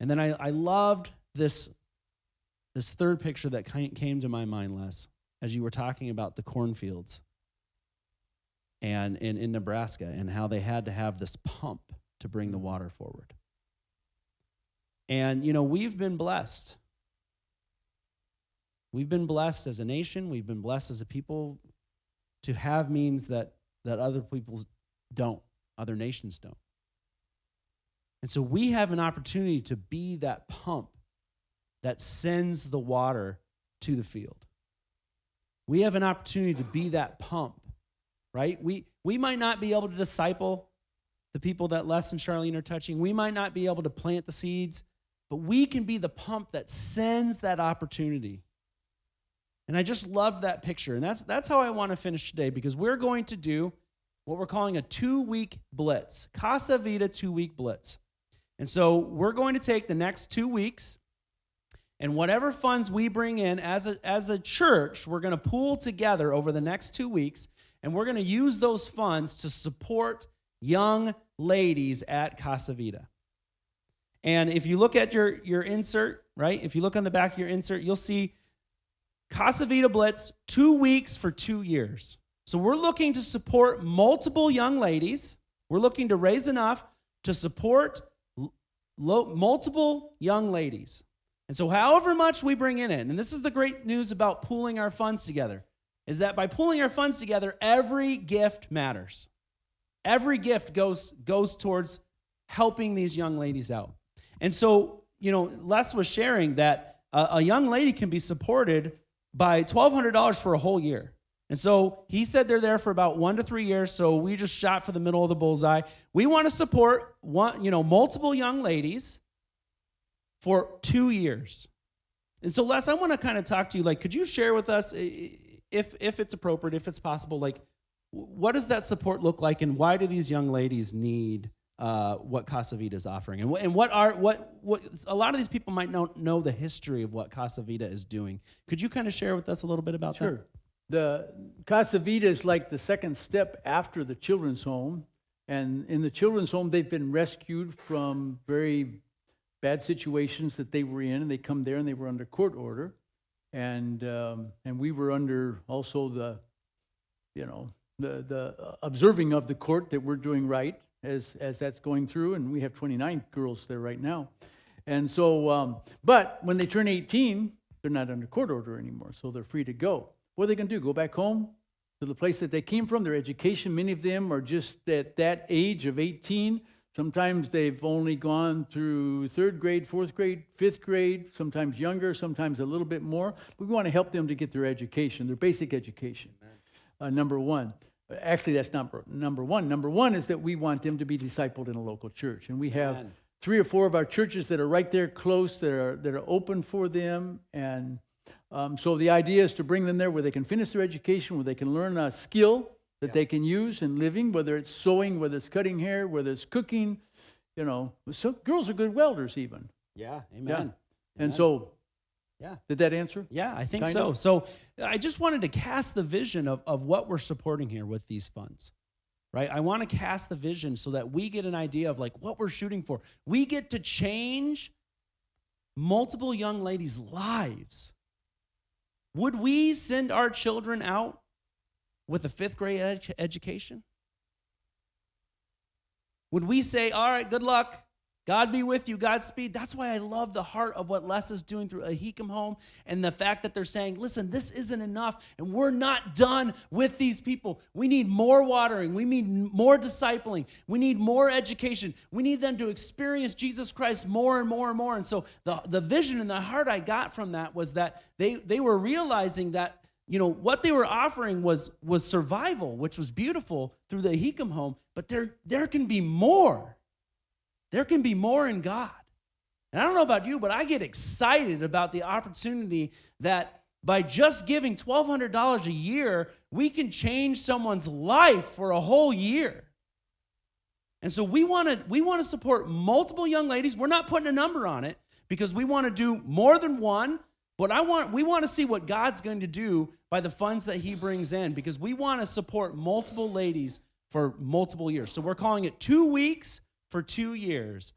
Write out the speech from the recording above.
And then I loved this third picture that came to my mind, Les, as you were talking about the cornfields and in Nebraska and how they had to have this pump to bring the water forward. And, we've been blessed. We've been blessed as a nation. We've been blessed as a people to have means that other people don't, other nations don't. And so we have an opportunity to be that pump that sends the water to the field. We have an opportunity to be that pump, right? We might not be able to disciple the people that Les and Charlene are touching. We might not be able to plant the seeds, but we can be the pump that sends that opportunity. And I just love that picture. And that's how I want to finish today, because we're going to do what we're calling a 2-week blitz, Casa Vida 2-week blitz. And so we're going to take the next 2 weeks, and whatever funds we bring in as a church, we're going to pool together over the next 2 weeks, and we're going to use those funds to support young ladies at Casa Vida. And if you look at your insert, right? If you look on the back of your insert, you'll see Casa Vida Blitz, 2 weeks for 2 years. So we're looking to support multiple young ladies. We're looking to raise enough to support multiple young ladies. And so however much we bring in it, and this is the great news about pooling our funds together, is that by pooling our funds together, every gift matters. Every gift goes towards helping these young ladies out. And so, Les was sharing that a young lady can be supported by $1,200 for a whole year. And so he said they're there for about 1 to 3 years, so we just shot for the middle of the bullseye. We want to support multiple young ladies for 2 years. And so, Les, I want to kind of talk to you, could you share with us, if it's appropriate, if it's possible, what does that support look like, and why do these young ladies need what Casa Vida is offering? And what a lot of these people might know the history of what Casa Vida is doing. Could you kind of share with us a little bit about that? Sure. The Casa Vida is like the second step after the children's home. And in the children's home, they've been rescued from very bad situations that they were in, and they come there and they were under court order. And we were under also the observing of the court that we're doing right as that's going through, and we have 29 girls there right now. And so, but when they turn 18, they're not under court order anymore, so they're free to go. What are they going to do? Go back home to the place that they came from? Their education, many of them are just at that age of 18. Sometimes they've only gone through 3rd grade, 4th grade, 5th grade, sometimes younger, sometimes a little bit more. We want to help them to get their education, their basic education, number one. Actually, that's not number one. Number one is that we want them to be discipled in a local church. And we have 3 or 4 of our churches that are right there close, that are open for them. And so the idea is to bring them there where they can finish their education, where they can learn a skill that they can use in living, whether it's sewing, whether it's cutting hair, whether it's cooking. So girls are good welders even. Yeah, amen. Yeah. And so, did that answer? Yeah, I think so. So I just wanted to cast the vision of what we're supporting here with these funds, right? I want to cast the vision so that we get an idea of what we're shooting for. We get to change multiple young ladies' lives. Would we send our children out with a 5th grade education? Would we say, all right, good luck, God be with you, Godspeed? That's why I love the heart of what Les is doing through Ahikam Home, and the fact that they're saying, listen, this isn't enough, and we're not done with these people. We need more watering. We need more discipling. We need more education. We need them to experience Jesus Christ more and more and more. And so the vision and the heart I got from that was that they were realizing that what they were offering was survival, which was beautiful through the Ahikam Home, but there can be more. There can be more in God. And I don't know about you, but I get excited about the opportunity that by just giving $1,200 a year, we can change someone's life for a whole year. And so we want to support multiple young ladies. We're not putting a number on it because we want to do more than one, but we want to see what God's going to do by the funds that he brings in, because we want to support multiple ladies for multiple years. So we're calling it 2 weeks for 2 years.